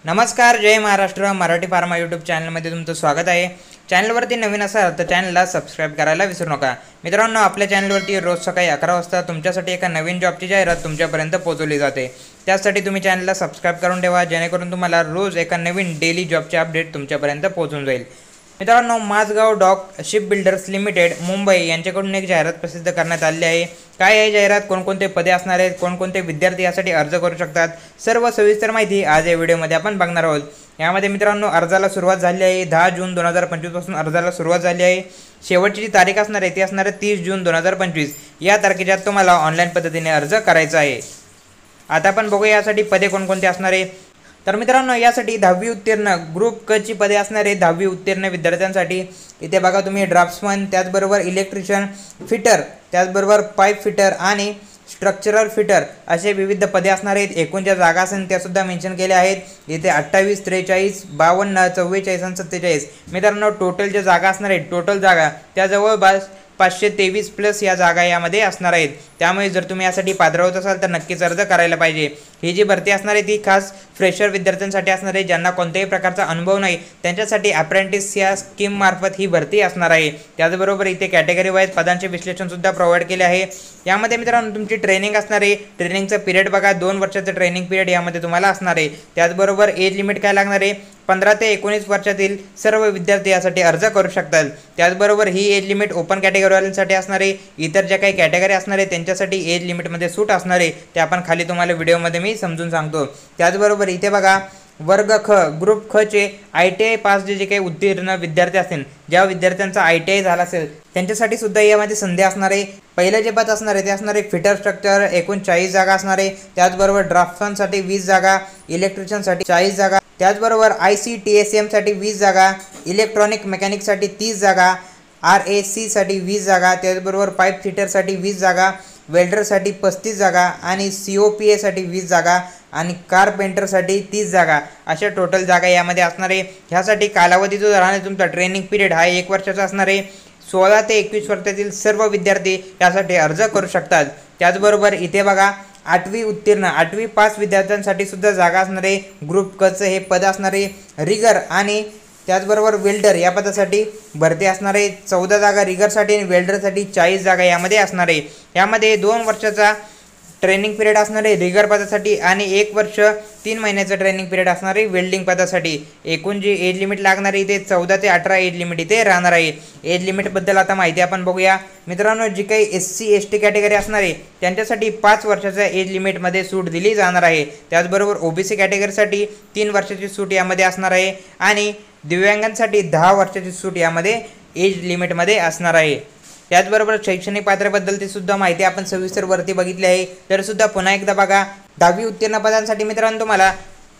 नमस्कार, जय Maharashtra. Marathi pharma YouTube चॅनलमध्ये तुमचं स्वागत आहे. चॅनलवरती नवीन असाल तर चॅनलला सबस्क्राईब करायला विसरू नका. मित्रांनो, आपल्या चॅनलवरती रोज सकाळी 11 वाजता तुमच्यासाठी एका नवीन जॉबची जाहिरात तुमच्यापर्यंत पोहोचवली जाते. त्यासाठी तुम्ही चॅनलला सबस्क्राईब करून ठेवा, जेणेकरून तुम्हाला रोज एका नवीन डेली जॉबचे अपडेट तुमच्यापर्यंत पोहोचून जाईल. मित्रांनो, Mazagaon dock ship builders limited Mumbai यांच्याकडून एक जाहिरात प्रसिद्ध करण्यात आली आहे. काय आहे जाहिरात, कोणकोणते पदे असणार आहेत, कोणकोणते विद्यार्थी यासाठी अर्ज करू शकतात, सर्व सविस्तर माहिती आज या व्हिडिओमध्ये आपण बघणार आहोत. यामध्ये मित्रांनो, अर्जाला सुरुवात झाली आहे. 10 जून 2025 पासून अर्जाला सुरुवात झाली आहे. शेवटची जी तारीख असणार आहे ती असणार आहे 30 जून 2025. या तारखेच्या तुम्हाला ऑनलाईन पद्धतीने अर्ज करायचा आहे. आता आपण बघूया यासाठी पदे कोणकोणते असणार आहे. तर मित्रांनो, यासाठी 10वी उत्तीर्ण ग्रुप क ची पदे असणार आहे. 10वी उत्तीर्ण विद्यार्थ्यांसाठी इथे बघा तुम्ही ड्राफ्ट्समन, त्याचबरोबर इलेक्ट्रिशियन, फिटर, त्याचबरोबर पाईप फिटर आणि स्ट्रक्चरल फिटर असे विविध पदे असणार आहेत. एकूण ज्या जागा असेल त्यासुद्धा मेन्शन केल्या आहेत. इथे 28, 43, 52, 44 आणि 47 मित्रांनो टोटल ज्या जागा असणार आहेत, टोटल जागा त्या जवळपास 523 प्लस या जागा यामध्ये असणार आहेत. त्यामुळे जर तुम्ही यासाठी पात्र होत असाल तर नक्कीच अर्ज करायला पाहिजे. ही जी भरती असणार आहे ती खास फ्रेशर विद्यार्थ्यांसाठी असणार आहे, ज्यांना कोणत्याही प्रकारचा अनुभव नाही त्यांच्यासाठी अप्रेंटिस या स्कीम मार्फत ही भरती असणार आहे. त्याचबरोबर इथे कॅटेगरी वाईज पदांचे विश्लेषण सुद्धा प्रोव्हाइड केले आहे. यामध्ये मित्रांनो तुमची ट्रेनिंग असणार आहे. ट्रेनिंगचा पिरियड बघा, 2 वर्षाचं ट्रेनिंग पिरियड यामध्ये तुम्हाला असणार आहे. त्याचबरोबर एज लिमिट काय लागणार आहे, 15 ते 19 वर्षातील सर्व विद्यार्थी यासाठी अर्ज करू शकतात. त्याचबरोबर ही एज लिमिट ओपन कॅटेगरीवाल्यांसाठी असणार आहे. इतर ज्या काही कॅटेगरी असणार आहे त्यांच्यासाठी एज लिमिटमध्ये सूट असणार आहे. ते आपण खाली तुम्हाला व्हिडिओमध्ये मी समजून सांगतो. त्याचबरोबर इथे बघा वर्ग ख ग्रुप ख चे ITI पास जे काही उत्तीर्ण विद्यार्थी असतील, ज्या विद्यार्थ्यांचा ITI झाला असेल त्यांच्यासाठी सुद्धा यामध्ये संधी असणार आहे. पहिलं जे पद असणार आहे ते असणार आहे फिटर स्ट्रक्चर, एकूण 40 जागा असणार आहे. त्याचबरोबर ड्राफ्ट्समनसाठी 20 जागा, इलेक्ट्रिशियनसाठी 40 जागा, त्याचबरोबर ICTSM साठी 20 जागा, इलेक्ट्रॉनिक मेकॅनिकसाठी 30 जागा, RAC साठी 20 जागा, त्याचबरोबर पाईप फिटरसाठी 20 जागा, वेल्डरसाठी 35 जागा आणि COPA साठी 20 जागा आणि कारपेंटरसाठी 30 जागा अशा टोटल जागा यामध्ये असणार आहे. ह्यासाठी कालावधी जो राहणार तुमचा ट्रेनिंग पिरियड हा 1 वर्षाचा असणार आहे. 16 ते 21 वर्षातील सर्व विद्यार्थी यासाठी अर्ज करू शकतात. त्याचबरोबर इथे बघा 8वी उत्तीर्ण 8वी पास विद्यार्थ्यांसाठी सुद्धा जागा असणार आहे. ग्रुप कचं हे पद असणार आहे. रिगर आणि त्याचबरोबर वेल्डर या पदासाठी भरती असणार आहे. 14 जागा रिगरसाठी आणि वेल्डरसाठी 40 जागा यामध्ये असणार आहे. यामध्ये 2 वर्षाचा ट्रेनिंग पिरियड असणार आहे रिगर पदासाठी आणि 1 वर्ष 3 महिन्याचा ट्रेनिंग पिरियड असणार आहे वेल्डिंग पदासाठी. एकूण जी एज लिमिट लागणार आहे इथे 14 ते 18 एज लिमिट इथे राहणार आहे. एज लिमिटबद्दल आता माहिती आपण बघूया. मित्रांनो, जी काही SC ST कॅटेगरी असणार आहे त्यांच्यासाठी 5 वर्षाच्या एज लिमिटमध्ये सूट दिली जाणार आहे. त्याचबरोबर OBC कॅटेगरीसाठी 3 वर्षाची सूट यामध्ये असणार आहे आणि दिव्यांगांसाठी 10 वर्षाची सूट यामध्ये एज लिमिटमध्ये असणार आहे. त्याचबरोबर शैक्षणिक पात्रतेबद्दलची सुद्धा माहिती आपण सविस्तर वरती बघितली आहे. तर सुद्धा पुन्हा एकदा बघा, 10वी उत्तीर्ण पदांसाठी मित्रांनो तुम्हाला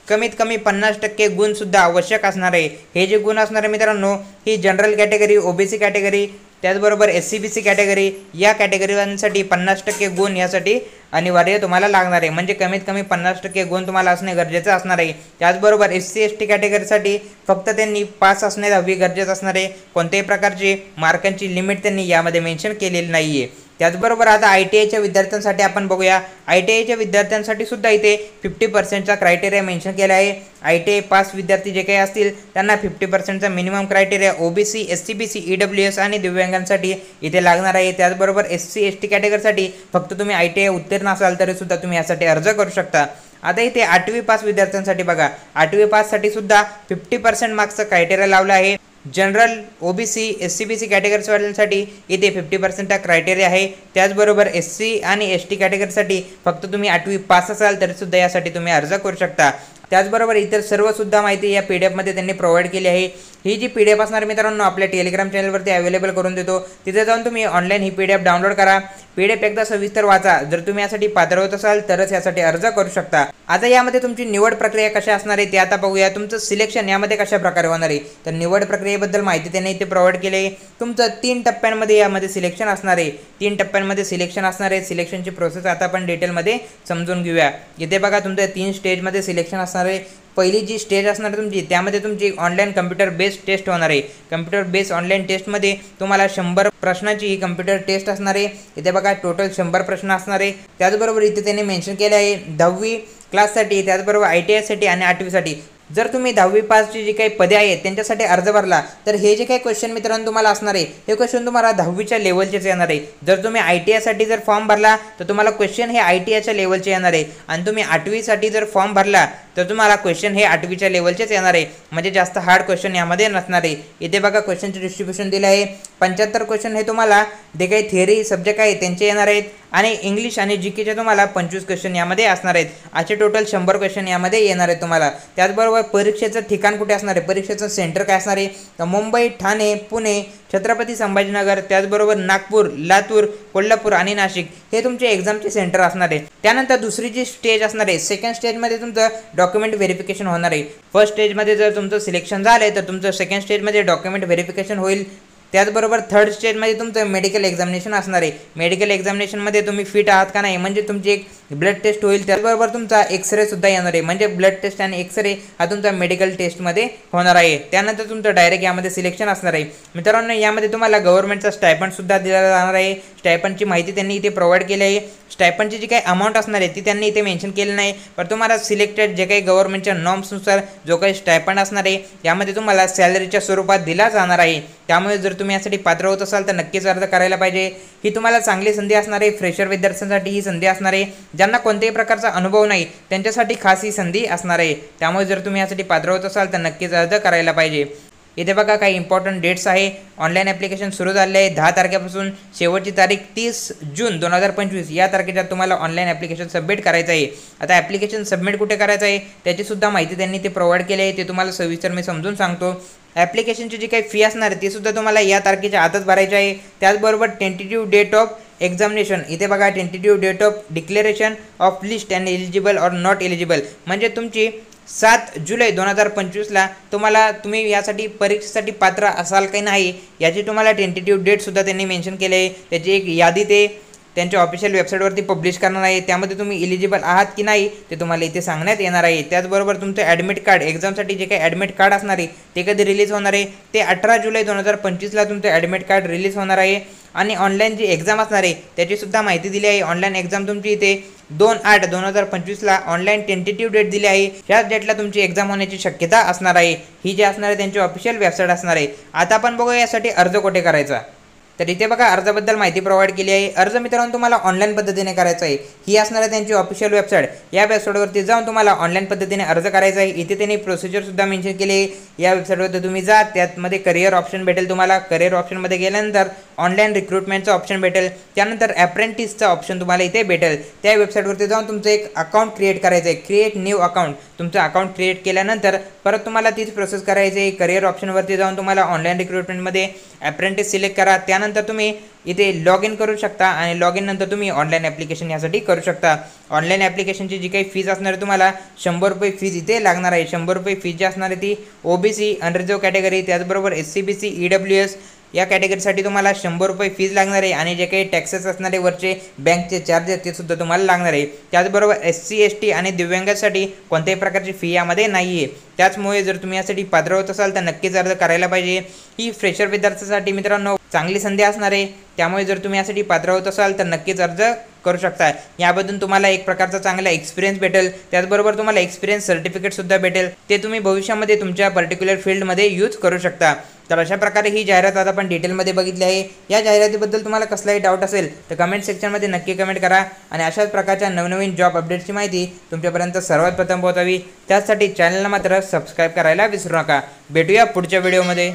कमीत कमी 50% गुण सुद्धा आवश्यक असणार आहे. हे जे गुण असणार आहे मित्रांनो, ही जनरल कॅटेगरी, OBC कॅटेगरी, त्याचबरोबर SC BC कॅटेगरी या कॅटेगरीवाल्यांसाठी 50% गुण यासाठी अनिवार्य तुम्हाला लागणार आहे. म्हणजे कमीत कमी 50% गुण तुम्हाला असणे गरजेचं असणार आहे. त्याचबरोबर SC ST कॅटेगरीसाठी फक्त त्यांनी पास असणे 10वी गरजेचं असणार आहे. कोणत्याही प्रकारची मार्कांची लिमिट त्यांनी यामध्ये मेन्शन केलेली नाही आहे. त्याचबरोबर आता ITIच्या विद्यार्थ्यांसाठी आपण बघूया. ITIच्या विद्यार्थ्यांसाठी सुद्धा इथे 50%चा क्रायटेरिया मेन्शन केला आहे. ITI पास विद्यार्थी जे काही असतील त्यांना 50%चा minimum criteria OBC, SC BC, EWS आणि दिव्यांगांसाठी इथे लागणार आहे. त्याचबरोबर SC ST कॅटेगरीसाठी फक्त तुम्ही ITI उत्तीर्ण असाल तरी सुद्धा तुम्ही यासाठी अर्ज करू शकता. आता इथे 8वी पास विद्यार्थ्यांसाठी बघा, 8वी पाससाठी सुद्धा 50% मार्क्सचा क्रायटेरिया लावला आहे. जनरल, OBC, SC BC कॅटेगरीवाल्यांसाठी इथे 50%चा क्रायटेरिया आहे. त्याचबरोबर SC आणि ST कॅटेगरीसाठी फक्त तुम्ही 8वी पास असाल तरी सुद्धा यासाठी तुम्ही अर्ज करू शकता. त्याचबरोबर इतर सर्व सुद्धा माहिती या PDF मध्ये त्यांनी प्रोव्हाइड केली आहे. ही जी PDF असणार मित्रांनो आपल्या टेलिग्राम चॅनलवरती अवेलेबल करून देतो. तिथे जाऊन तुम्ही ऑनलाईन ही PDF डाउनलोड करा. PDF एकदा सविस्तर वाचा. जर तुम्ही यासाठी पात्र होत असाल तरच यासाठी अर्ज करू शकता. आता यामध्ये तुमची निवड प्रक्रिया कशी असणार आहे ते आता बघूया. तुमचं सिलेक्शन यामध्ये कशा प्रकारे होणार आहे तर निवड प्रक्रियेबद्दल माहिती त्यांनी इथे प्रोव्हाइड केली आहे. तुमचं 3 टप्प्यांमध्ये यामध्ये सिलेक्शन असणार आहे. 3 टप्प्यांमध्ये सिलेक्शन असणार आहे. सिलेक्शनची प्रोसेस आता आपण डिटेलमध्ये समजून घेऊया. इथे बघा तुमचं 3 स्टेजमध्ये सिलेक्शन असणार आहे. पहिली जी स्टेज असणार तुमची त्यामध्ये तुमची ऑनलाईन कम्प्युटर बेस्ड टेस्ट होणार आहे. कम्प्युटर बेस्ड ऑनलाईन टेस्टमध्ये तुम्हाला 100 प्रश्नाची ही कम्प्युटर टेस्ट असणार आहे. इथे बघा टोटल 100 प्रश्न असणार आहे. त्याचबरोबर इथे त्यांनी मेन्शन केले आहे 10वी क्लाससाठी, त्याचबरोबर ITI साठी आणि 8वी साठी जर तुम्ही 10वी पासची जी काही पदे आहेत त्यांच्यासाठी अर्ज भरला तर हे जे काही क्वेश्चन मित्रांनो तुम्हाला असणार आहे हे क्वेश्चन तुम्हाला 10वीच्या लेवलचेच येणार आहे। जर तुम्ही ITI साठी जर फॉर्म भरला तर तुम्हाला क्वेश्चन हे ITIच्या लेवलचे येणार आहे आणि तुम्ही 8वी साठी जर फॉर्म भरला तर तुम्हाला क्वेश्चन हे 8वीच्या लेवलचेच येणार आहे, म्हणजे जास्त हार्ड क्वेश्चन यामध्ये नसणार आहे। इथे बघा क्वेश्चनचे डिस्ट्रीब्युशन दिले आहे। 75 क्वेश्चन हे तुम्हाला जे काही थिअरी सब्जेक्ट आहे त्यांचे येणार आहेत आणि इंग्लिश आणि जीकेचे तुम्हाला 25 क्वेश्चन यामध्ये असणार आहेत। असे टोटल 100 क्वेश्चन यामध्ये येणार आहेत तुम्हाला। त्याचबरोबर परीक्षेचं ठिकाण कुठे असणार आहे, परीक्षेचं सेंटर काय असणार आहे तर मुंबई, ठाणे, पुणे, छत्रपती संभाजीनगर, त्याचबरोबर नागपूर, लातूर, कोल्हापूर आणि नाशिक हे तुमचे एक्झामचे सेंटर असणार आहे। त्यानंतर दुसरी जी स्टेज असणार आहे, सेकंड स्टेजमध्ये तुमचं डॉक्युमेंट व्हेरिफिकेशन होणार आहे। फर्स्ट स्टेजमध्ये जर तुमचं सिलेक्शन झालं तर तुमचं सेकंड स्टेजमध्ये डॉक्युमेंट व्हेरिफिकेशन होईल। त्याचबरोबर थर्ड स्टेजमध्ये तुमचं मेडिकल एक्झामिनेशन असणार आहे। मेडिकल एक्झामिनेशनमध्ये तुम्ही फिट आहात का नाही म्हणजे तुमची एक ब्लड टेस्ट होईल, त्याचबरोबर तुमचा एक्सरे सुद्धा येणार आहे, म्हणजे ब्लड टेस्ट आणि एक्सरे हा तुमचा मेडिकल टेस्टमध्ये होणार आहे। त्यानंतर तुमचं डायरेक्ट यामध्ये सिलेक्शन असणार आहे। मित्रांनो यामध्ये तुम्हाला गव्हर्नमेंटचा स्टायपंड सुद्धा दिला जाणार आहे। स्टायपंडची माहिती त्यांनी इथे प्रोव्हाइड केली आहे। स्टायपंडची जी काही अमाऊंट असणार आहे ती त्यांनी इथे मेन्शन केली नाही, पण तुम्हाला सिलेक्टेड जे काही गव्हर्नमेंटच्या नॉर्म्सनुसार जो काही स्टायपंड असणार आहे यामध्ये तुम्हाला सॅलरीच्या स्वरूपात दिला जाणार आहे। त्यामुळे जर तुम्ही यासाठी पात्र होत असाल तर नक्कीच अर्ज करायला पाहिजे। ही तुम्हाला चांगली संधी असणार आहे। फ्रेशर विद्यार्थ्यांसाठी ही संधी असणार आहे, ज्यांना कोणत्याही प्रकारचा अनुभव नाही त्यांच्यासाठी खास ही संधी असणार आहे। त्यामुळे जर तुम्ही यासाठी पात्र होत असाल तर नक्कीच अर्ज करायला पाहिजे। इथे बघा काही इम्पॉर्टंट डेट्स आहे। ऑनलाईन ॲप्लिकेशन सुरू झाले आहे 10 तारखेपासून, शेवटची तारीख 30 जून 2025 या तारखेच्या तुम्हाला ऑनलाईन ॲप्लिकेशन सबमिट करायचं आहे। आता ॲप्लिकेशन सबमिट कुठे करायचं आहे त्याची सुद्धा माहिती त्यांनी ते प्रोव्हाइड केली आहे, ते तुम्हाला सविस्तर मी समजून सांगतो। ॲप्लिकेशनची जी काही फी असणार आहे ती सुद्धा तुम्हाला या तारखेच्या आतच भरायची आहे। त्याचबरोबर टेंटेटिव्ह डेट ऑफ एक्झामिनेशन, इथे बघा tentative date of declaration of list and eligible or not eligible, म्हणजे तुमची 7 जुलै 2025ला तुम्ही यासाठी परीक्षेसाठी पात्र असाल की नाही याची तुम्हाला टेंटेटिव्ह डेटसुद्धा त्यांनी मेन्शन केले आहे। त्याची एक यादी ते त्यांच्या ऑफिशियल वेबसाईटवरती पब्लिश करणार आहे, त्यामध्ये तुम्ही एलिजिबल आहात की नाही ते तुम्हाला इथे सांगण्यात येणार आहे। त्याचबरोबर तुमचं ॲडमिट कार्ड, एक्झामसाठी जे काही ॲडमिट कार्ड असणार आहे ते कधी रिलीज होणार आहे ते 18 जुलै 2025ला तुमचं ॲडमिट कार्ड रिलीज होणार आहे। आणि ऑनलाईन जी एक्झाम असणार आहे त्याचीसुद्धा माहिती दिली आहे। ऑनलाईन एक्झाम तुमची इथे 2/8/2025ला ऑनलाईन टेंटेटिव्ह डेट दिली आहे। ह्याच डेटला तुमची एक्झाम होण्याची शक्यता असणार आहे। ही जी असणार आहे त्यांची ऑफिशियल वेबसाईट असणार आहे। आता आपण बघूया यासाठी अर्ज कुठे करायचा, तर इथे बघा अर्जाबद्दल माहिती प्रोव्हाइड केली आहे। अर्ज मित्रांनो तुम्हाला ऑनलाईन पद्धतीने करायचा आहे। ही असणार आहे त्यांची ऑफिशियल वेबसाईट। या वेबसाईटवरती जाऊन तुम्हाला ऑनलाईन पद्धतीने अर्ज करायचा आहे। इथे त्यांनी प्रोसिजरसुद्धा मेन्शन केली आहे। या वेबसाईटवरती तुम्ही जा, त्यामध्ये करिअर ऑप्शन भेटेल तुम्हाला। करिअर ऑप्शनमध्ये गेल्यानंतर ऑनलाईन रिक्रुटमेंटचा ऑप्शन भेटेल, त्यानंतर अप्रेंटिसचा ऑप्शन तुम्हाला इथे भेटेल। त्या वेबसाईटवरती जाऊन तुमचं एक अकाउंट क्रिएट करायचं आहे, क्रिएट न्यू अकाउंट। तुमचं अकाउंट क्रिएट केल्यानंतर परत तुम्हाला तीच प्रोसेस करायची आहे। करिअर ऑप्शनवरती जाऊन तुम्हाला ऑनलाईन रिक्रुटमेंटमध्ये अप्रेंटिस सिलेक्ट करा, त्यानंतर तुम्ही इथे लॉग इन करू शकता आणि लॉग इन नंतर तुम्ही ऑनलाईन ॲप्लिकेशन यासाठी करू शकता। ऑनलाईन ॲप्लिकेशनची जी काही फीज असणार आहे तुम्हाला 100 रुपये फीज इथे लागणार आहे। 100 रुपये फीज जी असणार आहे ती OBC अनरिझर्व कॅटेगरी, त्याचबरोबर SC BC EWS या कॅटेगरीसाठी तुम्हाला 100 रुपये फीज लागणार आहे आणि जे काही टॅक्सेस असणारे वरचे बँकचे चार्जेस ते सुद्धा तुम्हाला लागणार आहे। त्याचबरोबर SC ST आणि दिव्यांगांसाठी कोणत्याही प्रकारची फी यामध्ये नाही आहे। त्याचमुळे जर तुम्ही यासाठी पात्र होत असाल तर नक्कीच अर्ज करायला पाहिजे। ही फ्रेशर विद्यार्थ्यांसाठी मित्रांनो चांगली संधी असणार आहे, त्यामुळे जर तुम्ही यासाठी पात्र होत असाल तर नक्कीच अर्ज करू शकता। याबद्दल तुम्हाला एक प्रकारचा चांगला एक्सपिरियन्स भेटेल, त्याचबरोबर तुम्हाला एक्सपिरियन्स सर्टिफिकेटसुद्धा भेटेल, ते तुम्ही भविष्यामध्ये तुमच्या पर्टिक्युलर फील्डमध्ये यूज करू शकता। तर अशा प्रकारे ही जाहिरात आता आपण डिटेलमध्ये बघितली आहे। या जाहिरातीबद्दल तुम्हाला कसलाही डाऊट असेल तर कमेंट सेक्शनमध्ये नक्की कमेंट करा आणि अशाच प्रकारच्या नवनवीन जॉब अपडेट्सची माहिती तुमच्यापर्यंत सर्वात प्रथम पोहोचावी त्यासाठी चॅनलला मात्र सबस्क्राईब करायला विसरू नका। भेटूया पुढच्या व्हिडिओमध्ये।